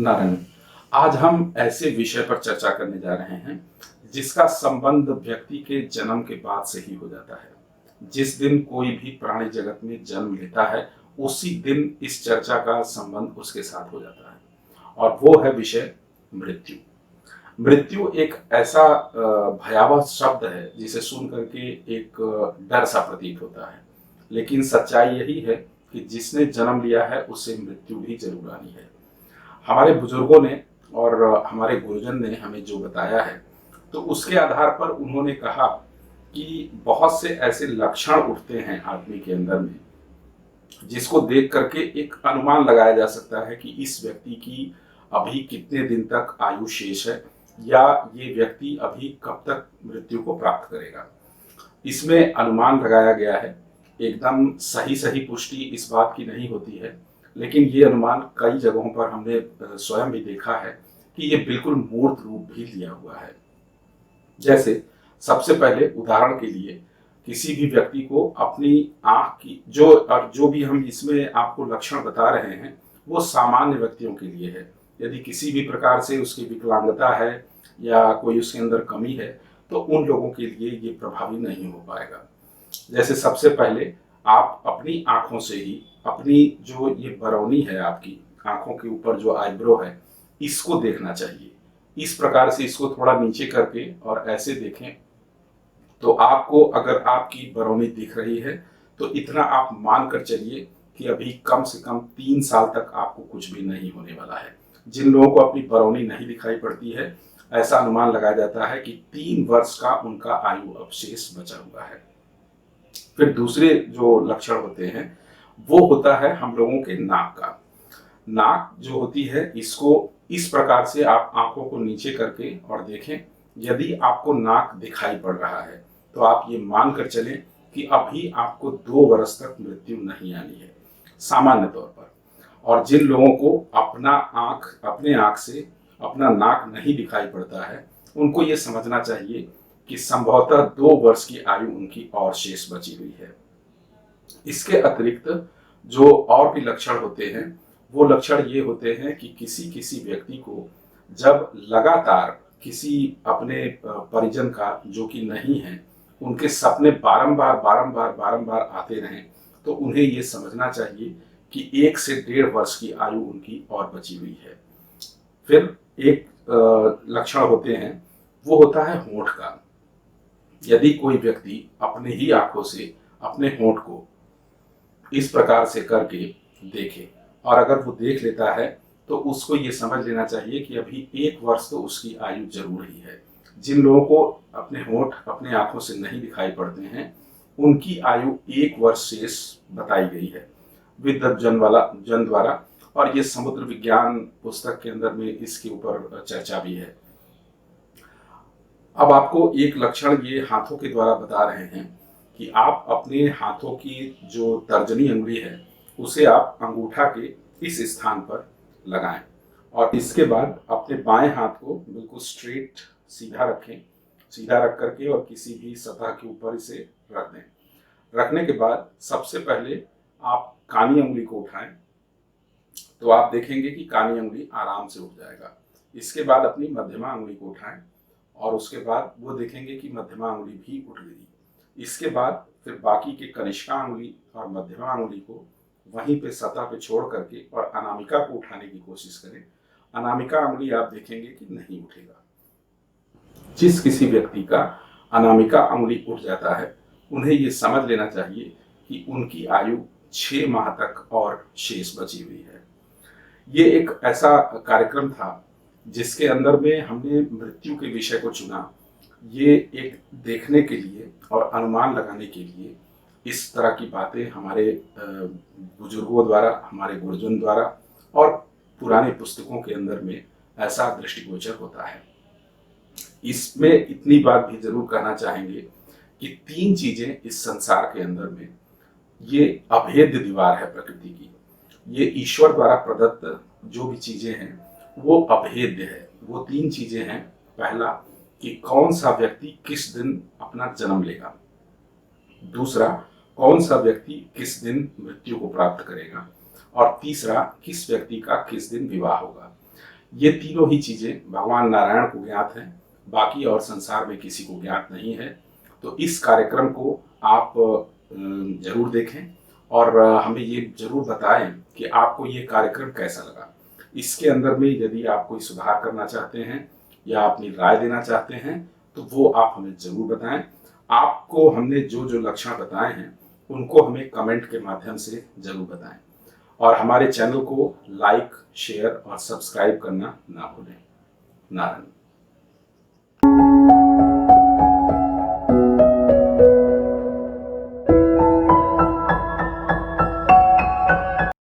नारायण। आज हम ऐसे विषय पर चर्चा करने जा रहे हैं जिसका संबंध व्यक्ति के जन्म के बाद से ही हो जाता है। जिस दिन कोई भी प्राणी जगत में जन्म लेता है उसी दिन इस चर्चा का संबंध उसके साथ हो जाता है, और वो है विषय मृत्यु। मृत्यु एक ऐसा भयावह शब्द है जिसे सुन करके एक डर सा प्रतीत होता है, लेकिन सच्चाई यही है कि जिसने जन्म लिया है उसे मृत्यु भी जरूर आनी है। हमारे बुजुर्गों ने और हमारे गुरुजन ने हमें जो बताया है, तो उसके आधार पर उन्होंने कहा कि बहुत से ऐसे लक्षण उठते हैं आदमी के अंदर में जिसको देख करके एक अनुमान लगाया जा सकता है कि इस व्यक्ति की अभी कितने दिन तक आयु शेष है, या ये व्यक्ति अभी कब तक मृत्यु को प्राप्त करेगा। इसमें अनुमान लगाया गया है। एकदम सही सही पुष्टि इस बात की नहीं होती है, लेकिन ये अनुमान कई जगहों पर हमने स्वयं भी देखा है कि ये बिल्कुल मूर्त रूप भी लिया हुआ है। जैसे सबसे पहले उदाहरण के लिए किसी भी व्यक्ति को अपनी आंख की जो भी हम इसमें आपको लक्षण बता रहे हैं वो सामान्य व्यक्तियों के लिए है। यदि किसी भी प्रकार से उसकी विकलांगता है या कोई उसके अंदर कमी है तो उन लोगों के लिए ये प्रभावी नहीं हो पाएगा। जैसे सबसे पहले आप अपनी आंखों से ही अपनी जो ये बरौनी है, आपकी आंखों के ऊपर जो आईब्रो है, इसको देखना चाहिए। इस प्रकार से इसको थोड़ा नीचे करके और ऐसे देखें तो आपको, अगर आपकी बरौनी दिख रही है तो इतना आप मान कर चलिए कि अभी कम से कम 3 साल तक आपको कुछ भी नहीं होने वाला है। जिन लोगों को अपनी बरौनी नहीं दिखाई पड़ती है, ऐसा अनुमान लगाया जाता है कि 3 वर्ष का उनका आयु अवशेष बचा हुआ है। फिर दूसरे जो लक्षण होते हैं वो होता है हम लोगों के नाक का। नाक जो होती है, इसको इस प्रकार से आप आंखों को नीचे करके और देखें। यदि आपको नाक दिखाई पड़ रहा है तो आप ये मान कर चलें कि अभी आपको 2 वर्ष तक मृत्यु नहीं आनी है सामान्य तौर पर। और जिन लोगों को अपने आंख से अपना नाक नहीं दिखाई पड़ता है, उनको ये समझना चाहिए कि संभवतः 2 वर्ष की आयु उनकी और शेष बची हुई है। इसके अतिरिक्त जो और भी लक्षण होते हैं वो लक्षण ये होते हैं कि किसी किसी व्यक्ति को जब लगातार किसी अपने परिजन का जो कि नहीं है, उनके सपने बारंबार बारंबार बारंबार आते रहें, तो उन्हें ये समझना चाहिए कि 1 से 1.5 वर्ष की आयु उनकी और बची हुई है। फिर एक लक्षण होते हैं वो होता है होंठ का। यदि कोई व्यक्ति अपने ही आंखों से अपने होंठ को इस प्रकार से करके देखे और अगर वो देख लेता है तो उसको ये समझ लेना चाहिए कि अभी 1 वर्ष तो उसकी आयु जरूर ही है। जिन लोगों को अपने होंठ अपने आंखों से नहीं दिखाई पड़ते हैं, उनकी आयु 1 वर्ष शेष बताई गई है विद्वज्जन द्वारा, और ये समुद्र विज्ञान पुस्तक के अंदर में इसके ऊपर चर्चा भी है। अब आपको एक लक्षण ये हाथों के द्वारा बता रहे हैं कि आप अपने हाथों की जो तर्जनी अंगुली है उसे आप अंगूठा के इस स्थान पर लगाएं, और इसके बाद अपने बाएं हाथ को बिल्कुल स्ट्रेट सीधा रखें। सीधा रख करके और किसी भी सतह के ऊपर इसे रख दें। रखने के बाद सबसे पहले आप कानी अंगुली को उठाएं, तो आप देखेंगे कि कानी अंगुली आराम से उठ जाएगा। इसके बाद अपनी मध्यमा अंगुली को उठाएं और उसके बाद वो देखेंगे कि मध्यमा अंगुली भी उठ गई। इसके बाद फिर बाकी के कनिष्का अंगुली और मध्यमा अंगुली को वहीं पे सतह पे छोड़ करके और अनामिका को उठाने की कोशिश करें। अनामिका अंगुली आप देखेंगे कि नहीं उठेगा। जिस किसी व्यक्ति का अनामिका अंगुली उठ जाता है, उन्हें ये समझ लेना चाहिए कि उनकी आयु 6 माह तक और शेष बची हुई है। ये एक ऐसा कार्यक्रम था जिसके अंदर में हमने मृत्यु के विषय को चुना, ये एक देखने के लिए और अनुमान लगाने के लिए। इस तरह की बातें हमारे बुजुर्गों द्वारा, हमारे गुरुजन द्वारा और पुराने पुस्तकों के अंदर में ऐसा दृष्टिगोचर होता है। इसमें इतनी बात भी जरूर कहना चाहेंगे कि 3 चीजें इस संसार के अंदर में ये अभेद्य दीवार है प्रकृति की। ये ईश्वर द्वारा प्रदत्त जो भी चीजें हैं वो अभेद्य है। वो 3 चीजें हैं। पहला कि कौन सा व्यक्ति किस दिन अपना जन्म लेगा, दूसरा कौन सा व्यक्ति किस दिन मृत्यु को प्राप्त करेगा, और तीसरा किस व्यक्ति का किस दिन विवाह होगा। ये तीनों ही चीजें भगवान नारायण को ज्ञात हैं, बाकी और संसार में किसी को ज्ञात नहीं है। तो इस कार्यक्रम को आप जरूर देखें और हमें ये जरूर बताएं कि आपको ये कार्यक्रम कैसा लगा। इसके अंदर में यदि आप कोई सुधार करना चाहते हैं या अपनी राय देना चाहते हैं तो वो आप हमें जरूर बताएं। आपको हमने जो जो लक्षण बताए हैं उनको हमें कमेंट के माध्यम से जरूर बताएं और हमारे चैनल को लाइक, शेयर और सब्सक्राइब करना ना भूलें। नारायण।